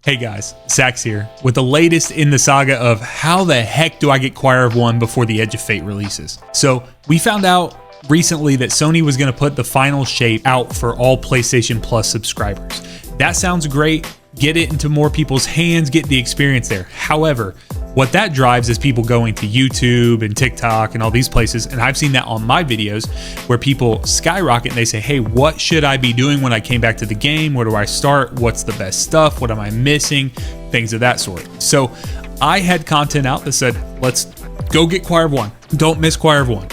Hey guys, Sax here with the latest in the saga of how the heck do I get Choir of One before the Edge of Fate releases. So we found out recently that Sony was going to put the final shape out for all PlayStation Plus subscribers. That sounds great. Get it into more people's hands, get the experience there. However, what that drives is people going to YouTube and TikTok and all these places. And I've seen that on my videos where people skyrocket and they say, hey, what should I be doing when I came back to the game? Where do I start? What's the best stuff? What am I missing? Things of that sort. So I had content out that said, let's go get Choir of One. Don't miss Choir of One.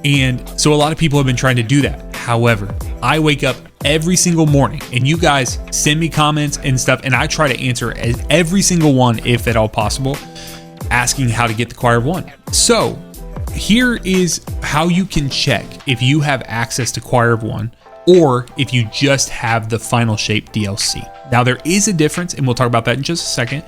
And so a lot of people have been trying to do that. However, I wake up every single morning and you guys send me comments and stuff, and I try to answer every single one, if at all possible, asking how to get the Choir of One. So here is how you can check if you have access to Choir of One or if you just have the Final Shape DLC. Now there is a difference, and we'll talk about that in just a second.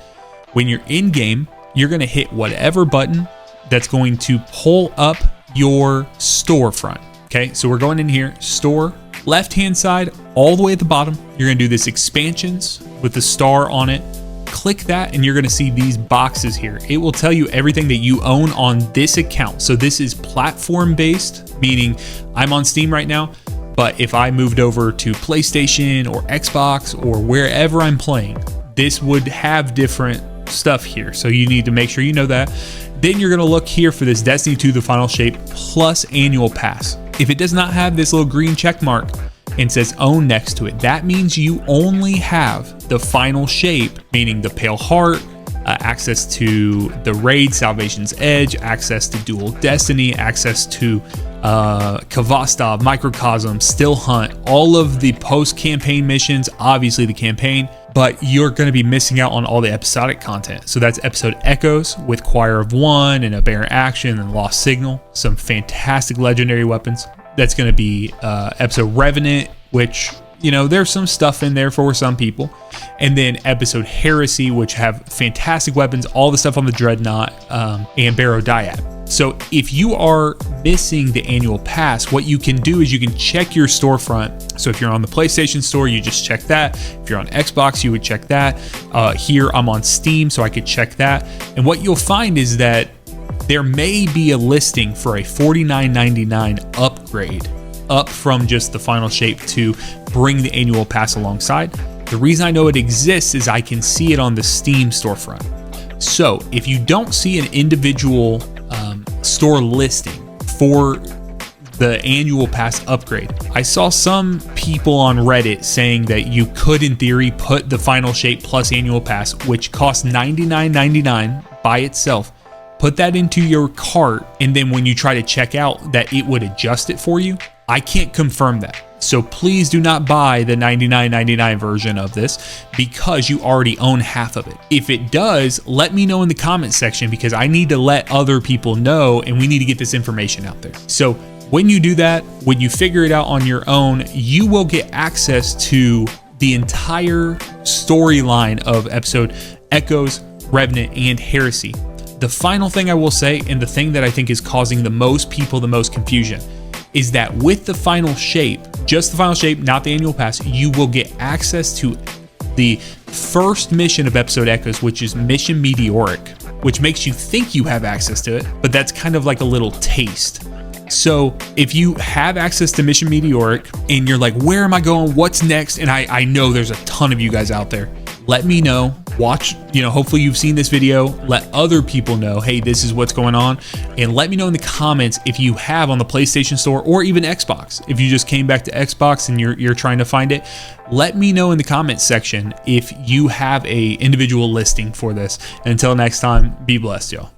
When you're in game, you're going to hit whatever button that's going to pull up your storefront. Okay, so we're going in here, store, left hand side, all the way at the bottom. You're going to do this expansions with the star on it. Click that and you're going to see these boxes here. It will tell you everything that you own on this account. So this is platform based, meaning I'm on Steam right now, but if I moved over to PlayStation or Xbox or wherever I'm playing, this would have different stuff here. So you need to make sure you know that. Then you're going to look here for this Destiny 2 The Final Shape Plus Annual Pass. If it does not have this little green check mark and says own next to it, that means you only have the Final Shape, meaning the Pale Heart, access to the Raid, Salvation's Edge, access to Dual Destiny, access to Kavastov, Microcosm, Still Hunt, all of the post-campaign missions, obviously the campaign, but you're going to be missing out on all the episodic content. So that's episode Echoes with Choir of One and Aberrant Action and Lost Signal, some fantastic legendary weapons. That's going to be episode Revenant, which, you know, there's some stuff in there for some people. And then episode Heresy, which have fantastic weapons, all the stuff on the Dreadnought, and Barrow Dyad. So if you are missing the annual pass, what you can do is you can check your storefront. So if you're on the PlayStation store, you just check that. If you're on Xbox, you would check that. Here I'm on Steam, so I could check that. And what you'll find is that there may be a listing for a $49.99 upgrade up from just the Final Shape to bring the annual pass alongside. The reason I know it exists is I can see it on the Steam storefront. So if you don't see an individual store listing for the annual pass upgrade, I saw some people on Reddit saying that you could in theory put the Final Shape Plus annual pass, which costs $99.99 by itself, put that into your cart, and then when you try to check out that it would adjust it for you. I can't confirm that. So please do not buy the $99.99 version of this because you already own half of it. If it does, let me know in the comment section because I need to let other people know and we need to get this information out there. So when you do that, when you figure it out on your own, you will get access to the entire storyline of episode Echoes, Revenant, and Heresy. The final thing I will say, and the thing that I think is causing the most people the most confusion, is that with the Final Shape, just the Final Shape, not the annual pass, you will get access to the first mission of episode Echoes, which is Mission Meteoric, which makes you think you have access to it, but that's kind of like a little taste. So if you have access to Mission Meteoric and you're like, where am I going? What's next? And I know there's a ton of you guys out there. Let me know. Watch, hopefully you've seen this video. Let other people know, hey, this is what's going on. And let me know in the comments if you have on the PlayStation Store or even Xbox. If you just came back to Xbox and you're trying to find it, let me know in the comments section if you have a individual listing for this. And until next time, be blessed, y'all.